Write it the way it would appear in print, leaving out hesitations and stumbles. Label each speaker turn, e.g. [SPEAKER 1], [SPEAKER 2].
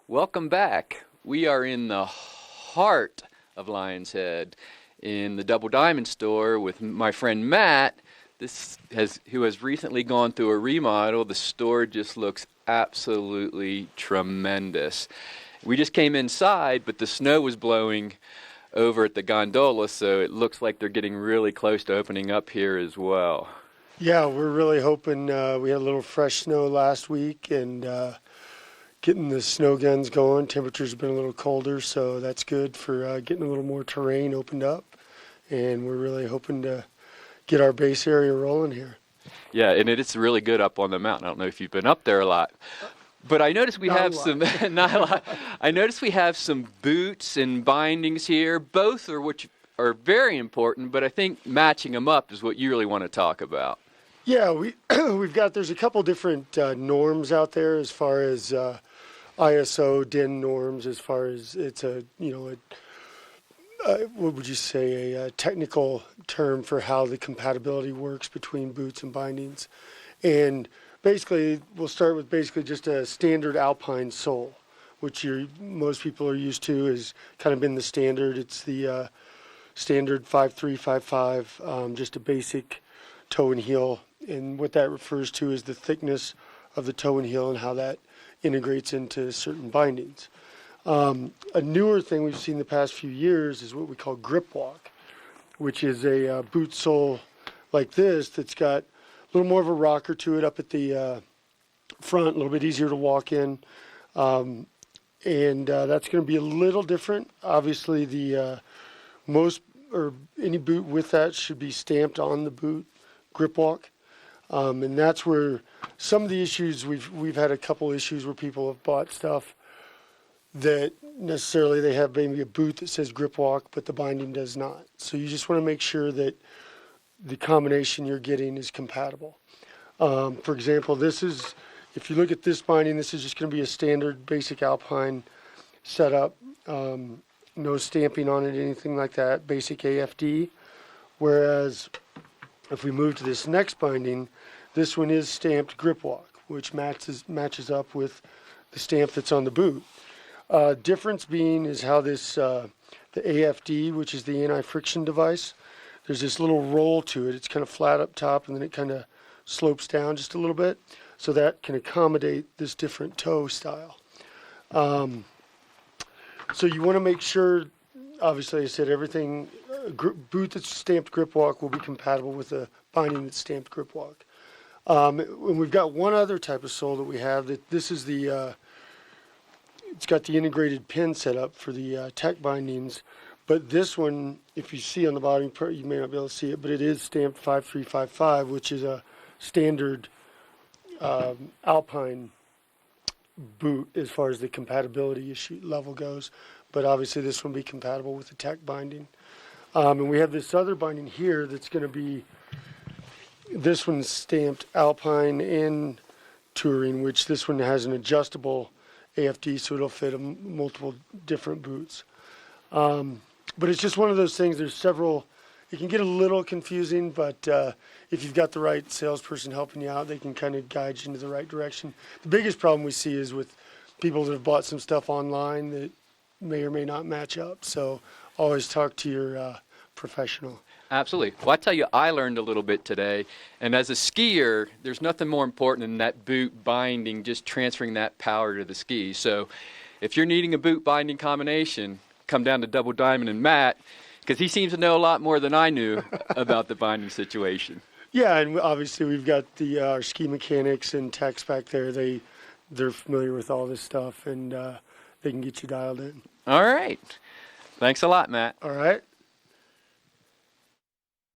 [SPEAKER 1] Welcome back. We are in the heart of Lion's Head in the Double Diamond store with my friend Matt. Who has recently gone through a remodel. The store just looks absolutely tremendous. We just came inside, but the snow was blowing over at the gondola, so it looks like they're getting really close to opening up here as well.
[SPEAKER 2] Yeah, we're really hoping we had a little fresh snow last week and getting the snow guns going. Temperatures have been a little colder, so that's good for getting a little more terrain opened up. And we're really hoping to get our base area rolling here.
[SPEAKER 1] Yeah, and it's really good up on the mountain. I don't know if you've been up there a lot. But I noticed we have some, not a lot. I noticed we have some boots and bindings here, both are which are very important, but I think matching them up is what you really want to talk about.
[SPEAKER 2] Yeah, there's a couple different norms out there as far as ISO DIN norms, as far as it's what would you say, a technical term for how the compatibility works between boots and bindings. And basically, we'll start with just a standard alpine sole, which most people are used to, has kind of been the standard. It's the standard 5.355, just a basic toe and heel. And what that refers to is the thickness of the toe and heel and how that integrates into certain bindings. A newer thing we've seen the past few years is what we call grip walk, which is a boot sole like this that's got a little more of a rocker to it up at the front, a little bit easier to walk in. And that's going to be a little different. Obviously, the any boot with that should be stamped on the boot, grip walk. And that's where some of the issues, we've had a couple issues where people have bought stuff that necessarily they have maybe a boot that says grip walk, but the binding does not. So you just want to make sure that the combination you're getting is compatible. For example, if you look at this binding, this is just going to be a standard basic alpine setup. No stamping on it, anything like that, basic AFD. Whereas if we move to this next binding, this one is stamped grip walk, which matches up with the stamp that's on the boot. Difference being is how this, the AFD, which is the anti-friction device, there's this little roll to it. It's kind of flat up top and then it kind of slopes down just a little bit. So that can accommodate this different toe style. So you want to make sure, obviously I said everything, boot that's stamped grip walk will be compatible with a binding that's stamped grip walk. And we've got one other type of sole that we have that this is it's got the integrated pin set up for the tech bindings, but this one, if you see on the bottom, you may not be able to see it, but it is stamped 5355, which is a standard alpine boot as far as the compatibility issue level goes, but obviously this one will be compatible with the tech binding. And we have this other binding here that's going to be, this one's stamped alpine and touring, which this one has an adjustable AFD, so it'll fit multiple different boots. But it's just one of those things, there's several, it can get a little confusing, but if you've got the right salesperson helping you out, they can kind of guide you into the right direction. The biggest problem we see is with people that have bought some stuff online that may or may not match up, so always talk to your professional.
[SPEAKER 1] Absolutely. Well, I tell you, I learned a little bit today, and as a skier, there's nothing more important than that boot binding, just transferring that power to the ski. So if you're needing a boot binding combination, come down to Double Diamond and Matt, because he seems to know a lot more than I knew about the binding situation.
[SPEAKER 2] Yeah, and obviously we've got our ski mechanics and techs back there. They're familiar with all this stuff, and they can get you dialed in.
[SPEAKER 1] All right. Thanks a lot, Matt.
[SPEAKER 2] All right.